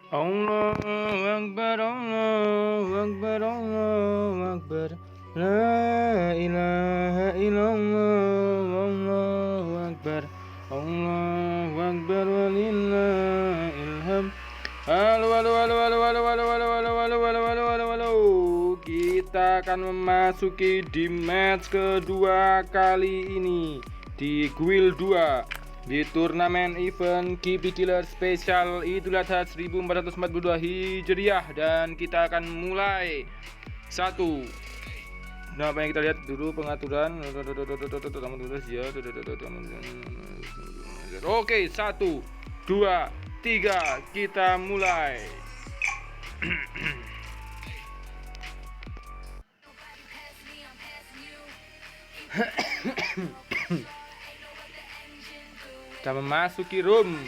Allahu Akbar, Allahu Akbar, Allahu Akbar. La ilaha illallah, Allahu Akbar. Allahu Akbar walillahil hamd. Halo, halo, halo, halo, halo, halo, halo, halo, halo, halo, halo, halo, halo. Kita akan memasuki di match kedua kali ini di Guild 2 di turnamen event Kipi Killer spesial Idul Adha 1442 Hijriah, dan kita akan mulai. Satu. Nah, apa yang kita lihat dulu pengaturan. Oke, 1, 2, 3, kita mulai. Kita memasuki room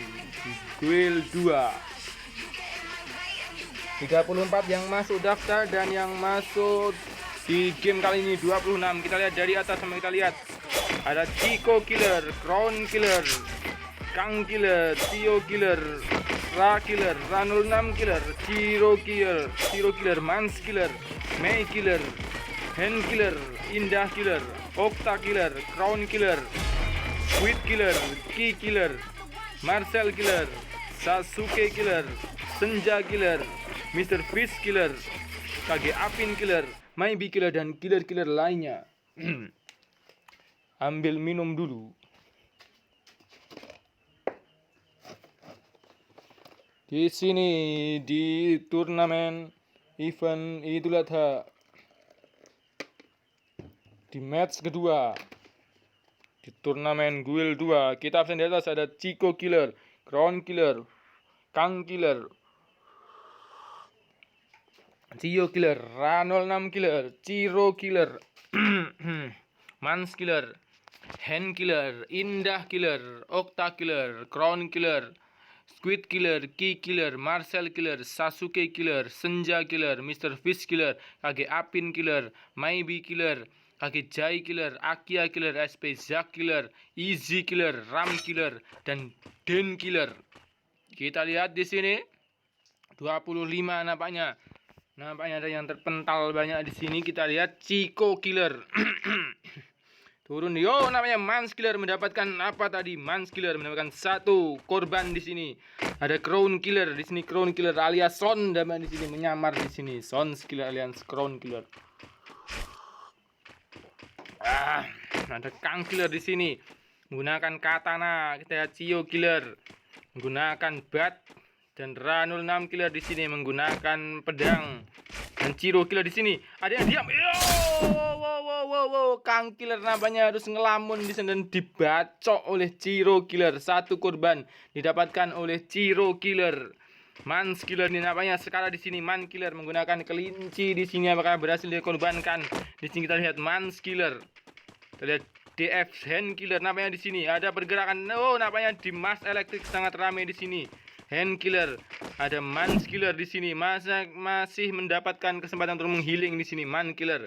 Guild 2. 34 yang masuk daftar dan yang masuk di game kali ini 26. Kita lihat dari atas sama kita lihat. Ada Chico Killer, Crown Killer, Kang Killer, Tio Killer, Ra Killer, Ra06 Killer, Ciro Killer, Mans Killer, Mei Killer, Hen Killer, Indah Killer, Okta Killer, Crown Killer, Squid Killer, Ki Killer, Marcel Killer, Sasuke Killer, Senja Killer, Mr. Fish Killer, Kage Apin Killer, Maybe Killer, dan killer-killer lainnya. Ambil minum dulu. Di sini di turnamen event Idul Adha di match kedua di turnamen Guild 2, kita absen di atas ada Chico Killer, Crown Killer, Kang Killer, Tio Killer, Ra06 Killer, Ciro Killer, Mans Killer, Hen Killer, Indah Killer, Okta Killer, Crown Killer, Squid Killer, Ki Killer, Marcel Killer, Sasuke Killer, Senja Killer, Mr. Fish Killer, Kage Apin Killer, Maybe Killer, Kage Jai Killer, Akia Killer, SP Zack Killer, Easy Killer, Ram Killer, dan Den Killer. Kita lihat di sini 25 nampaknya. Nampaknya ada yang terpental banyak di sini. Kita lihat Chico Killer. Turun di, oh namanya Mans Killer mendapatkan apa tadi? Mans Killer mendapatkan 1 korban di sini. Ada Crown Killer di sini, Crown Killer alias Son dan di sini menyamar di sini. Son Killer alias Crown Killer. Ada Kang Killer di sini menggunakan katana. Kita lihat Cio Killer menggunakan bat, dan Ra06 Killer di sini menggunakan pedang, dan Ciro Killer di sini. Ada yang diam. Wow. Kang Killer nampaknya harus ngelamun di sana dan dibacok oleh Ciro Killer. 1 korban didapatkan oleh Ciro Killer. Mans Killer ini nampaknya sekarang di sini. Man Killer menggunakan kelinci di sini, apakah berhasil dikorbankan? Di sini kita lihat Mans Killer. Kita lihat DF Hen Killer nampaknya di sini. Ada pergerakan. Oh, nampaknya di Mas Elektrik sangat ramai di sini. Hen Killer, ada Mans Killer di sini masih mendapatkan kesempatan untuk menghealing di sini. Man Killer,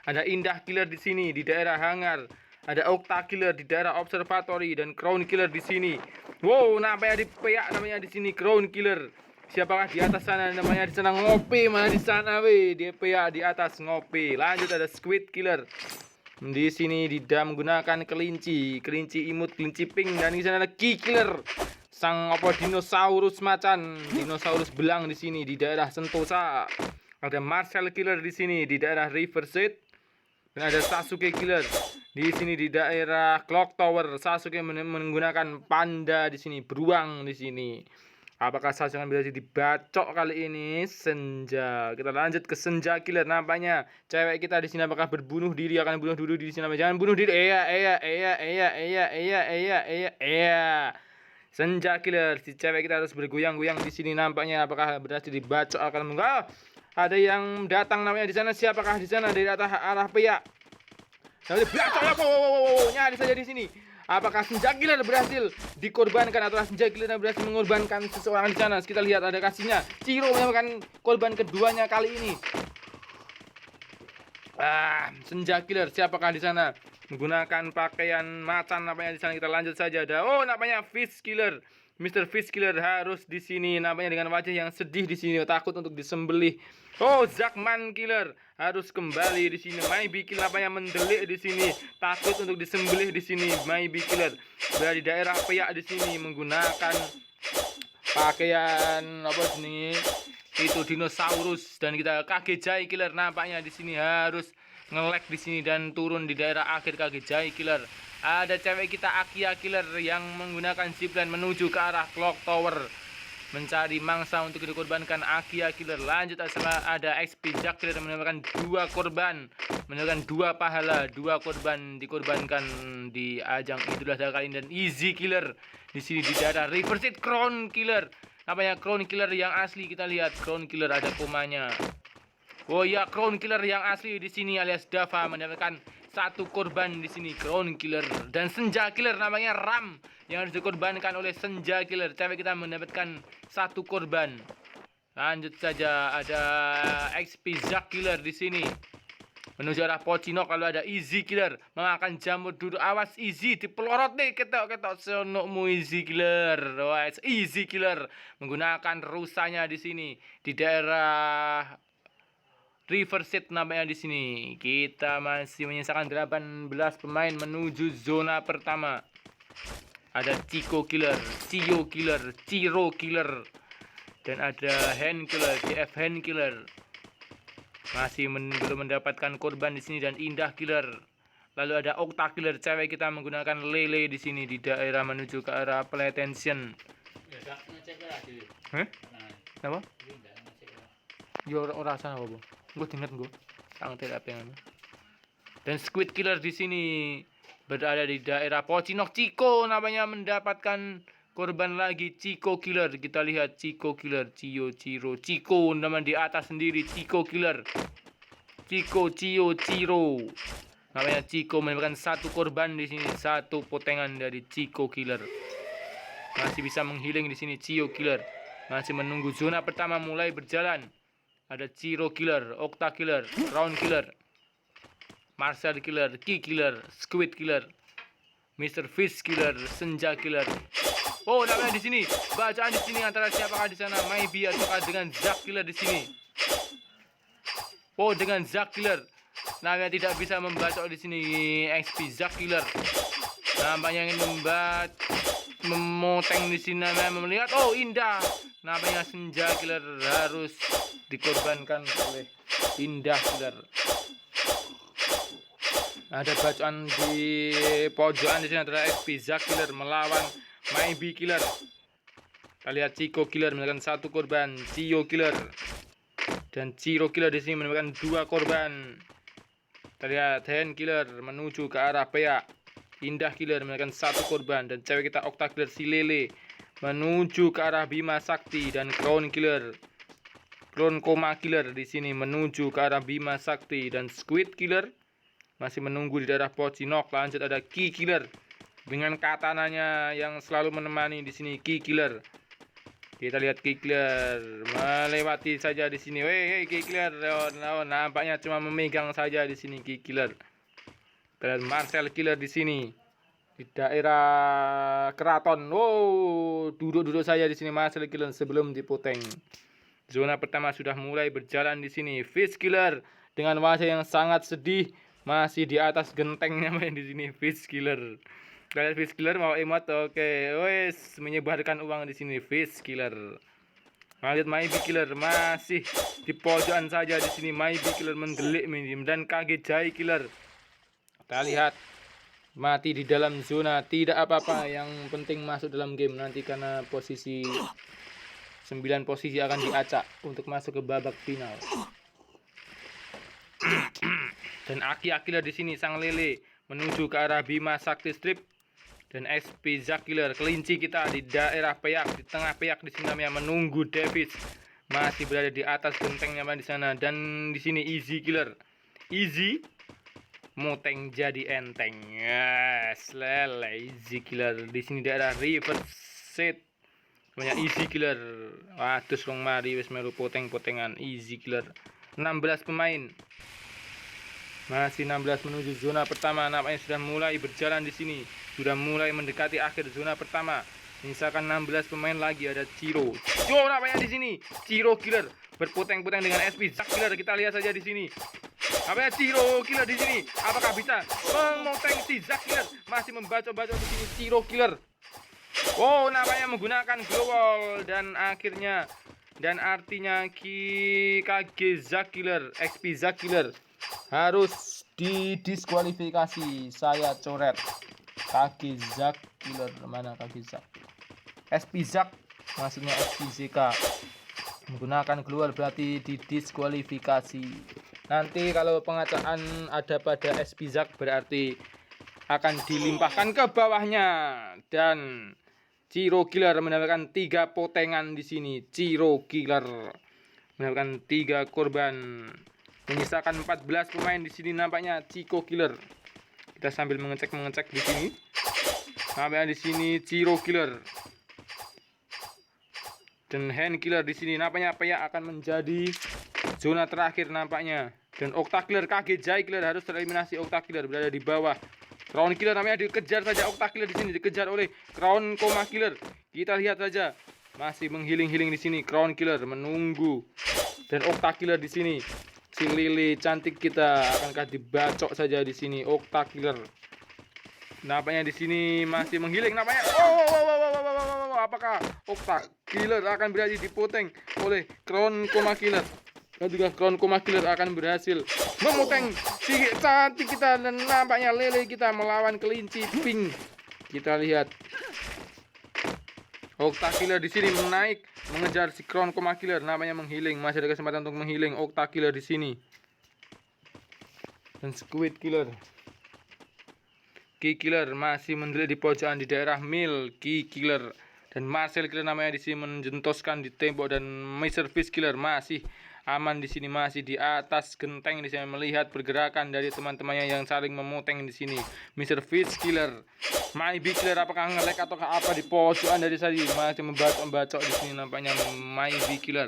ada Indah Killer di sini di daerah hangar, ada Okta Killer di daerah observatory, dan Crown Killer di sini. Wow, nampaknya dipeak namanya di sini Crown Killer. Siapakah di atas sana? Namanya di sana ngopi, mana di sana weh? Dia peak di atas ngopi. Lanjut ada Squid Killer. Di sini tidak menggunakan kelinci imut, kelinci pink, dan di sana ada Ki Killer. Sang dinosaurus macan, dinosaurus belang di sini di daerah Sentosa. Ada Marcel Killer di sini di daerah Riverside, dan ada Sasuke Killer di sini di daerah Clock Tower. Sasuke menggunakan panda di sini, beruang di sini. Apakah Sasuke bisa dibacok kali ini? Senja. Kita lanjut ke Senja Killer. Nampaknya cewek kita di sini apakah berbunuh diri, akan bunuh diri di sini. Jangan bunuh diri. Senja Killer, si cewek kita harus bergoyang-goyang di sini. Nampaknya apakah berhasil dibacok akan enggak? Ada yang datang namanya di sana. Siapakah di sana dari arah pihak? Bacok ya, nyari saja di sini. Apakah Senja Killer berhasil dikorbankan atau Senja Killer berhasil mengorbankan seseorang di sana? Kita lihat ada kasihnya. Ciro menyamakan korban keduanya kali ini. Senja Killer, siapakah di sana? Menggunakan pakaian macan nampaknya di sana. Kita lanjut saja. Ada, oh nampaknya Fish Killer Mr. Fish Killer harus di sini, nampaknya dengan wajah yang sedih di sini, takut untuk disembelih. Oh, Zakman Killer harus kembali di sini. Maybe Killer nampaknya mendelik di sini, takut untuk disembelih di sini. Maybe Killer berada di daerah Peyak di sini menggunakan pakaian apa sini? Itu dinosaurus, dan kita Kagejai Killer nampaknya di sini harus nge-lag di sini dan turun di daerah akhir Kagejai Killer. Ada cewek kita Akia Killer yang menggunakan zipline menuju ke arah Clock Tower mencari mangsa untuk dikorbankan Akia Killer. Lanjut ada XP Jack Killer mendapatkan 2 korban, mendapatkan 2 pahala, 2 korban dikorbankan di ajang Idul Adha kali ini. Dan Easy Killer di sini di daerah Riverside. Crown Killer, namanya Crown Killer yang asli, kita lihat Crown Killer ada komanya. Oh ya, Crown Killer yang asli di sini alias Dava mendapatkan 1 korban di sini, Crown Killer. Dan Senja Killer namanya Ram yang harus dikorbankan oleh Senja Killer. Cewek kita mendapatkan 1 korban. Lanjut saja ada XP Zack Killer di sini menuju arah Pocinok. Lalu ada Easy Killer mengakan jamur duduk. Awas Easy, dipelorot nih, ketok senokmu Easy Killer. Wah, Easy Killer menggunakan rusanya di sini di daerah Riverside namanya di sini. Kita masih menyisakan 18 pemain menuju zona pertama. Ada Chico Killer, Cio Killer, Ciro Killer, dan ada Hand Killer, CF Hand Killer. Masih belum mendapatkan korban di sini. Dan Indah Killer. Lalu ada Okta Killer, cewek kita menggunakan lele di sini di daerah menuju ke arah Playtension. Hah? Apa? Yo ora sana apa? Gue tinggal gue sangat tidak pengen. Dan Squid Killer di sini berada di daerah Pocinok. Chico namanya mendapatkan korban lagi, Chico Killer. Kita lihat Chico Killer, Cio, Ciro, Chico nama di atas sendiri, Chico Killer. Chico, Cio, Ciro. Namanya Chico mendapatkan 1 korban di sini, 1 potengan dari Chico Killer. Masih bisa menghealing di sini Cio Killer. Masih menunggu zona pertama mulai berjalan. Ada Ciro Killer, Okta Killer, Round Killer, Marcel Killer, Ki Killer, Squid Killer, Mr. Fish Killer, Senja Killer. Oh, namanya di sini. Bacaan di sini antara siapakah di sana? Maybe ataukah dengan Zack Killer di sini? Oh, dengan Zack Killer. Namanya tidak bisa membacok di sini. XP Zack Killer. Nampaknya ingin memoteng di sini. Namanya melihat. Oh, Indah. Namanya Senja Killer harus dikorbankan oleh Indah Killer. Ada bacaan di pojokan di sini adalah XP Zack Killer melawan Maybe Killer. Kita lihat Chico Killer mendapatkan 1 korban, Cio Killer dan Ciro Killer di sini mendapatkan 2 korban. Kita lihat Hand Killer menuju ke arah Peyak. Indah Killer mendapatkan 1 korban, dan cewek kita Okta Killer si Lele menuju ke arah Bima Sakti. Dan Crown Killer, Crown Koma Killer di sini menuju ke arah Bima Sakti. Dan Squid Killer masih menunggu di daerah Pocinok. Lanjut ada Ki Killer dengan katananya yang selalu menemani di sini, Ki Killer. Kita lihat Ki Killer melewati saja di sini. Weh, Ki Killer. Oh, nampaknya cuma memegang saja di sini Ki Killer. Dan Marcel Killer di sini di daerah Keraton. Wow, duduk-duduk saja di sini Marcel Killer sebelum dipoteng. Zona pertama sudah mulai berjalan di sini. Fish Killer dengan wajah yang sangat sedih masih di atas gentengnya main di sini. Fish Killer. Kalian Fish Killer mau emot, oke, wes menyebarkan uang di sini Fish Killer. Lanjut Maybe Killer masih di pojokan saja di sini. Maybe Killer mendelik minim. Dan Kagejai Killer kita lihat mati di dalam zona. Tidak apa-apa, yang penting masuk dalam game nanti karena posisi 9 posisi akan diacak untuk masuk ke babak final. Dan Aki Killer di sini sang lele menuju ke arah Bima Sakti Strip. Dan XP Zack Killer, kelinci kita di daerah Peyak, di tengah Peyak di sini namanya menunggu Davis. Masih berada di atas gentengnya di sana. Dan di sini Easy Killer. Easy moteng jadi enteng. Yes, lele Easy Killer di sini daerah Riverside. Namanya Easy Killer. Waduh, rong mari wis melu poteng-potengan Easy Killer. 16 pemain. Masih 16 menuju zona pertama. Nampaknya sudah mulai berjalan di sini. Sudah mulai mendekati akhir zona pertama. Misalkan 16 pemain lagi, ada Ciro. Nampaknya di sini Ciro Killer berputeng-puteng dengan SP Zack Killer. Kita lihat saja di sini. Nampaknya Ciro Killer di sini. Apakah bisa memoteng si Zack Killer? Masih membacok-bacok di sini Ciro Killer. Nampaknya menggunakan glow wall dan akhirnya artinya KG Zack Killer, XP Zack Killer harus didiskualifikasi. Saya coret KG Zack Killer. Mana KG Zack? SP Zack, maksudnya SP ZK. Menggunakan keluar berarti didiskualifikasi. Nanti kalau pengacaan ada pada SP Zack berarti akan dilimpahkan ke bawahnya. Dan Ciro Killer mendapatkan 3 potengan di sini. Ciro Killer mendapatkan 3 korban. Menyisakan 14 pemain di sini nampaknya Ciro Killer. Kita sambil mengecek di sini. Nampaknya di sini Ciro Killer. Dan Hand Killer di sini nampaknya Pea akan menjadi zona terakhir nampaknya. Dan Octa Killer, KG Jai Killer harus tereliminasi. Octa Killer berada di bawah. Crown Killer namanya dikejar saja. Octa Killer di sini dikejar oleh Crown Koma Killer. Kita lihat saja masih menghiling-hiling di sini. Crown Killer menunggu. Dan Octa Killer di sini. Si Lily cantik kita akankah dibacok saja di sini. Octa Killer. Nampaknya di sini masih menghiling nampaknya. Apakah Octa Killer akan berhasil dipoteng oleh Crown Koma Killer? Dan juga Crown Koma Killer akan berhasil memoteng si cantik kita. Dan nampaknya Lele kita melawan kelinci pink. Kita lihat Octa Killer di sini menaik mengejar si Crown Koma Killer. Nampaknya menghiling, masih ada kesempatan untuk menghiling Octa Killer di sini. Dan Squid Killer, Key Killer masih mendelik di pojokan di daerah Mil. Key Killer dan Marcel Killer namanya di sini menjentoskan di tembok. Dan Mr. Fish Killer masih aman di sini, masih di atas genteng di sini melihat pergerakan dari teman-temannya yang saling memoteng di sini. Mr. Fish Killer, Maybe Killer apakah nge-lag ataukah apa di pojokan dari tadi masih membacok di sini nampaknya Maybe Killer.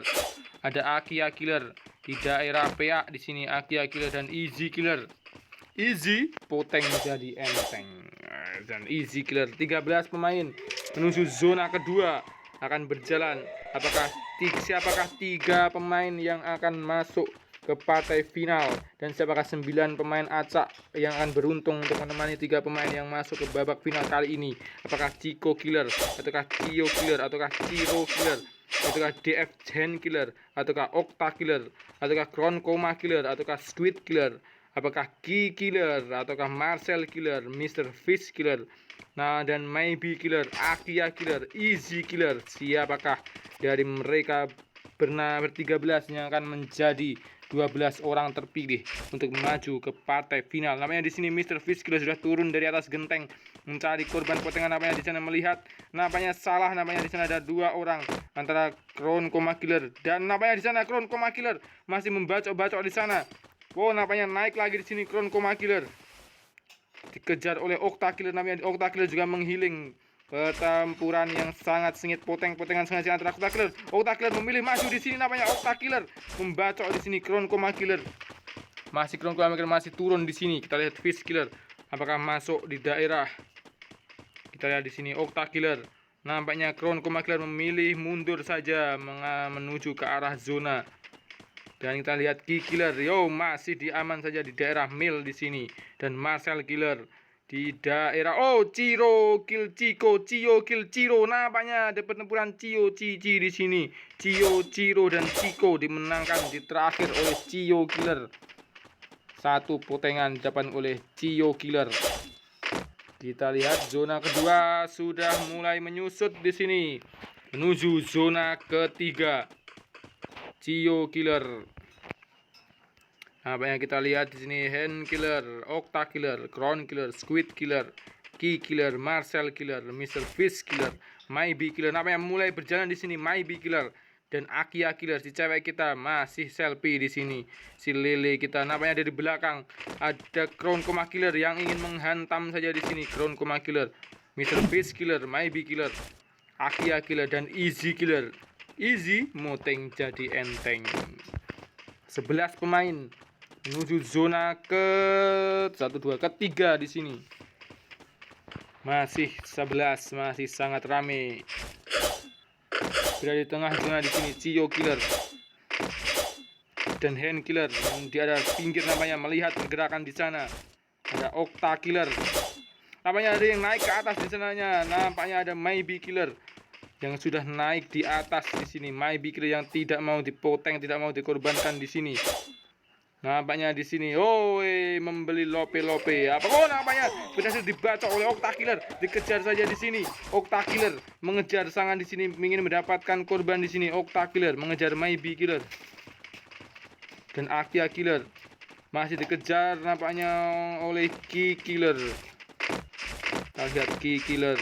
Ada Akia Killer di daerah PA di sini. Akia Killer dan Easy Killer. Easy poteng jadi enteng. Dan Easy Killer 13 pemain menuju zona kedua akan berjalan. Siapakah 3 pemain yang akan masuk ke partai final dan siapakah 9 pemain acak yang akan beruntung untuk menemani 3 pemain yang masuk ke babak final kali ini? Apakah Chico Killer, ataukah Cio Killer, ataukah Ciro Killer, ataukah DF Gen Killer, ataukah Octa Killer, ataukah Crown Koma Killer, ataukah Squid Killer, apakah Key Killer, ataukah Marcel Killer, Mr. Fish Killer, dan Maybe Killer, Akia Killer, Easy Killer? Siapakah dari mereka ber-13 yang akan menjadi 12 orang terpilih untuk maju ke partai final? Namanya di sini Mr. Fish Killer sudah turun dari atas genteng mencari korban potengan. Namanya di sana melihat namanya salah, namanya di sana ada 2 orang antara Crown Koma Killer dan namanya di sana Crown Koma Killer masih membacok-bacok di sana. Nampaknya naik lagi di sini Crown Koma Killer. Dikejar oleh Octa Killer, namanya Octa Killer juga menghiling. Pertempuran yang sangat sengit, poteng-potengan sengaja antara Octa Killer. Octa Killer memilih maju di sini, namanya Octa Killer membacok di sini Crown Koma Killer. Masih Crown Koma Killer masih turun di sini. Kita lihat Fish Killer apakah masuk di daerah. Kita lihat di sini Octa Killer. Nampaknya Crown Koma Killer memilih mundur saja menuju ke arah zona. Dan kita lihat Key Killer, masih diaman saja di daerah Mil di sini. Dan Marcel Killer di daerah Ciro Kill Chico, Cio Kill Ciro. Nampaknya ada pertempuran Cio Cici di sini. Cio, Ciro dan Chico dimenangkan di terakhir oleh Cio Killer. 1 potengan didapat oleh Cio Killer. Kita lihat zona kedua sudah mulai menyusut di sini menuju zona ketiga. Cio Killer. Apa yang kita lihat di sini? Hand Killer, Octa Killer, Crown Killer, Squid Killer, Key Killer, Marcel Killer, Mr. Fish Killer, Maybe Killer. Apa yang mulai berjalan di sini? Maybe Killer dan Akia Killer. Si cewek kita masih selfie di sini. Si Lele kita. Nampaknya dari belakang ada Crown Koma Killer yang ingin menghantam saja di sini. Crown Koma Killer, Mr. Fish Killer, Maybe Killer, Akia Killer dan Easy Killer. Easy moteng jadi enteng. 11 pemain menuju zona ketiga di sini. Masih 11, masih sangat rame. Berada di tengah zona di sini Cio Killer dan Hand Killer. Di ada pinggir namanya melihat pergerakan di sana. Ada Octa Killer. Nampaknya ada yang naik ke atas di sananya. Nampaknya ada Maybe Killer yang sudah naik di atas di sini. Maybe Killer yang tidak mau dipoteng, tidak mau dikorbankan di sini. Nampaknya di sini, membeli lope-lope. Apa kok nampaknya berhasil dibaca oleh Octa Killer. Dikejar saja di sini. Octa Killer mengejar sangat di sini, ingin mendapatkan korban di sini. Octa Killer mengejar Maybe Killer dan Akia Killer. Masih dikejar nampaknya oleh Ki Killer. Kita lihat Ki Killer.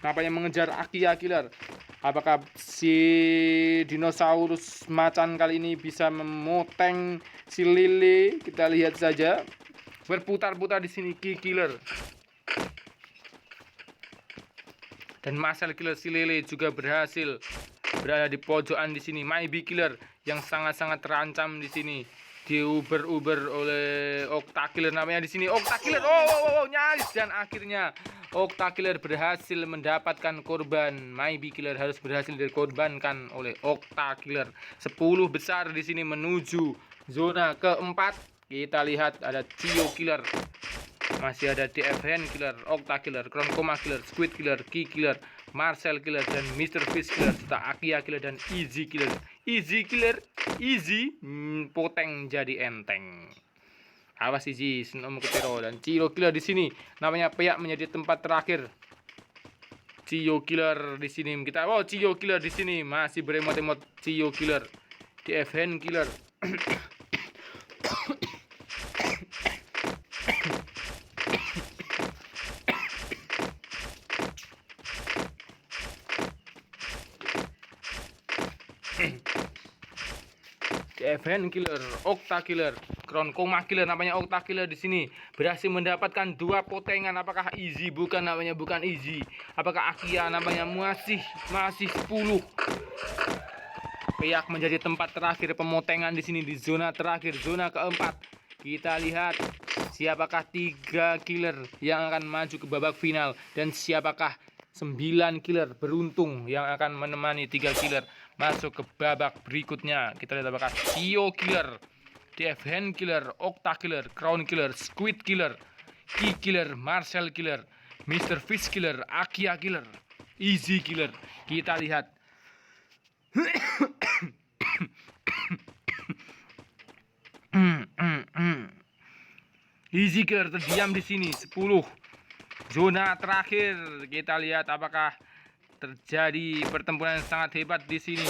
Nampaknya mengejar Akia Killer. Apakah si dinosaurus macan kali ini bisa memoteng si Lele? Kita lihat saja. Berputar-putar di sini Ki Killer. Dan Marcel Killer si Lele juga berhasil berada di pojokan di sini. Maybe Killer yang sangat-sangat terancam di sini. Diuber-uber oleh Octa Killer namanya di sini. Octa Killer, nyaris, dan akhirnya Octa Killer berhasil mendapatkan korban. Maybe Killer harus berhasil dikorbankan oleh Octa Killer. 10 besar di sini menuju zona keempat. Kita lihat ada Cio Killer, masih ada DFN Killer, Octa Killer, Kronkoma Killer, Squid Killer, Ki Killer, Marcel Killer, dan Mr. Fish Killer, serta Akia Killer dan Easy Killer. Easy Killer, easy, poteng jadi enteng. Awas Easy, Snom Ketero dan Cio Killer di sini. Namanya Peyak menjadi tempat terakhir. Cio Killer di sini kita. Cio Killer di sini masih beremot-emot. Cio Killer, DFN Killer. DFN Killer, Octa Killer, Kronkoma Killer, namanya Octa Killer di sini berhasil mendapatkan 2 potengan. Apakah Easy? Bukan, namanya bukan Easy. Apakah Akia? Namanya masih 10. Peyak menjadi tempat terakhir pemotengan di sini di zona terakhir, zona keempat. Kita lihat siapakah 3 killer yang akan maju ke babak final dan siapakah 9 killer beruntung yang akan menemani 3 killer masuk ke babak berikutnya. Kita lihat apakah Cio Killer, DFN Killer, Octa Killer, Crown Killer, Squid Killer, Ki Killer, Marcel Killer, Mr. Fish Killer, Akia Killer, Easy Killer. Kita lihat. Easy Killer terdiam di sini 10. Zona terakhir, kita lihat apakah terjadi pertempuran yang sangat hebat di sini.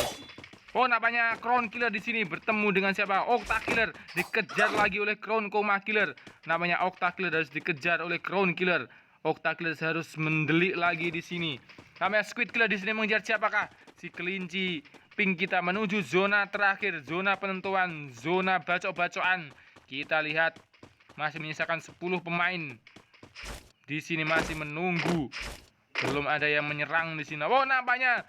Nampaknya Crown Killer di sini bertemu dengan siapa? Octa Killer dikejar lagi oleh Kronkoma Killer. Namanya Octa Killer harus dikejar oleh Crown Killer. Octa Killer harus mendelik lagi di sini. Namanya Squid Killer di sini mengejar siapakah? Si kelinci pink kita menuju zona terakhir, zona penentuan, zona bacok-bacokan. Kita lihat masih menyisakan 10 pemain. Di sini masih menunggu. Belum ada yang menyerang di sini. Nampaknya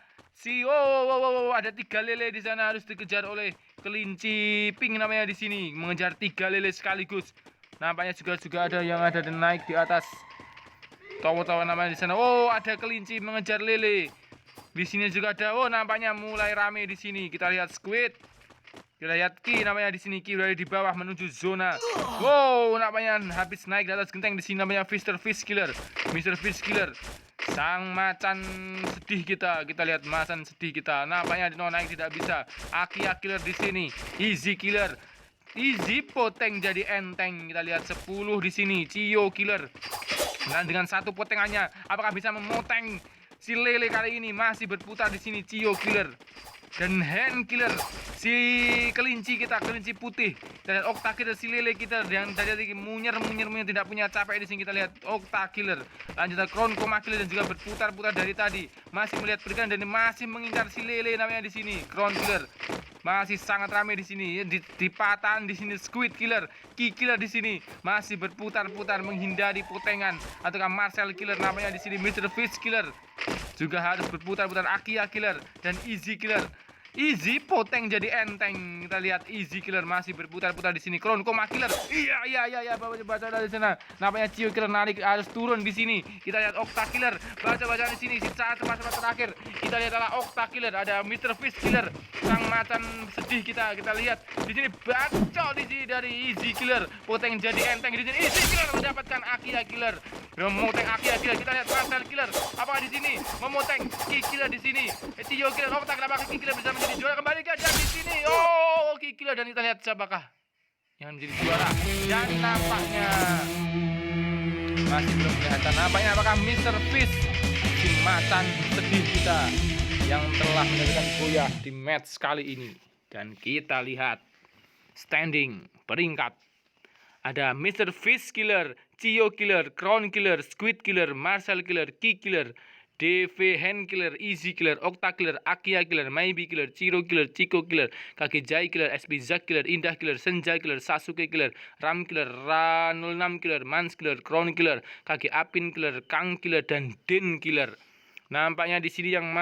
ada 3 lele di sana harus dikejar oleh kelinci pink namanya di sini, mengejar 3 lele sekaligus. Nampaknya juga ada yang ada dan naik di atas tower-tower namanya di sana. Ada kelinci mengejar lele. Di sini juga ada. Nampaknya mulai rame di sini. Kita lihat Squid. Kita lihat Ki namanya di sini. Ki berada di bawah menuju zona. Nampaknya habis naik di atas genteng di sini namanya Mr. Fish Killer. Mr. Fish Killer. Sang macan sedih kita. Kita lihat macan sedih kita. Nampaknya Dino naik tidak bisa. Akia Killer di sini. Easy Killer. Easy poteng jadi enteng. Kita lihat 10 di sini. Cio Killer. Dan dengan 1 potengannya, apakah bisa memoteng si lele kali ini? Masih berputar di sini Cio Killer dan Hand Killer, si kelinci kita, kelinci putih, dan Octa Killer, si lele kita yang tadi munyer tidak punya capek di sini. Kita lihat Octa Killer, lanjut Kronkoma Killer dan juga berputar-putar dari tadi, masih melihat pergerakan dan masih mengincar si lele namanya di sini. Crown Killer masih sangat ramai di sini, di patahan di sini. Squid Killer, Ki Killer di sini masih berputar-putar menghindari potengan, ataukah Marcel Killer namanya di sini. Mr. Fish Killer juga harus berputar-putar. Akia Killer dan Easy Killer. Easy poteng jadi enteng. Kita lihat Easy Killer masih berputar-putar di sini. Crown Koma Killer. Iya. Baca dari sana. Namanya Cio Killer narik harus turun di sini. Kita lihat Octa Killer. Baca di sini. Sisa masa terakhir. Kita lihat adalah Octa Killer. Ada Mr. Fish Killer. Sang macan sedih kita lihat di sini bacok di sini dari Easy Killer. Poteng jadi enteng di sini. Easy Killer mendapatkan Akia Killer. Memoteng Akia Killer. Kita lihat Marcel Killer. Apakah di sini memoteng Ki Killer di sini. Cio Killer. Octa kenapa Ki Killer bisa menjadi juara kembali ke di sini. Oh, Killer dan kita lihat siapakah yang menjadi juara. Dan nampaknya masih belum kelihatan. Nampaknya apakah Mr. Fish, si macan sedih kita yang telah mendapatkan goyah di match kali ini. Dan kita lihat standing peringkat. Ada Mr. Fish Killer, Cio Killer, Crown Killer, Squid Killer, Marcel Killer, Ki Killer, DV Hand Killer, Easy Killer, Octa Killer, Akia Killer, Maybe Killer, Ciro Killer, Chico Killer, Kakejai Killer, SB Zack Killer, Indah Killer, Senja Killer, Sasuke Killer, Ram Killer, Ra06 Killer, Mans Killer, Crown Killer, Kaki Apin Killer, Kang Killer, dan Din Killer. Nampaknya di sini yang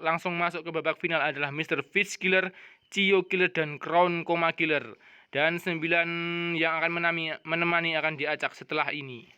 langsung masuk ke babak final adalah Mr. Fish Killer, Cio Killer, dan Crown Koma Killer. Dan 9 yang akan menemani akan diacak setelah ini.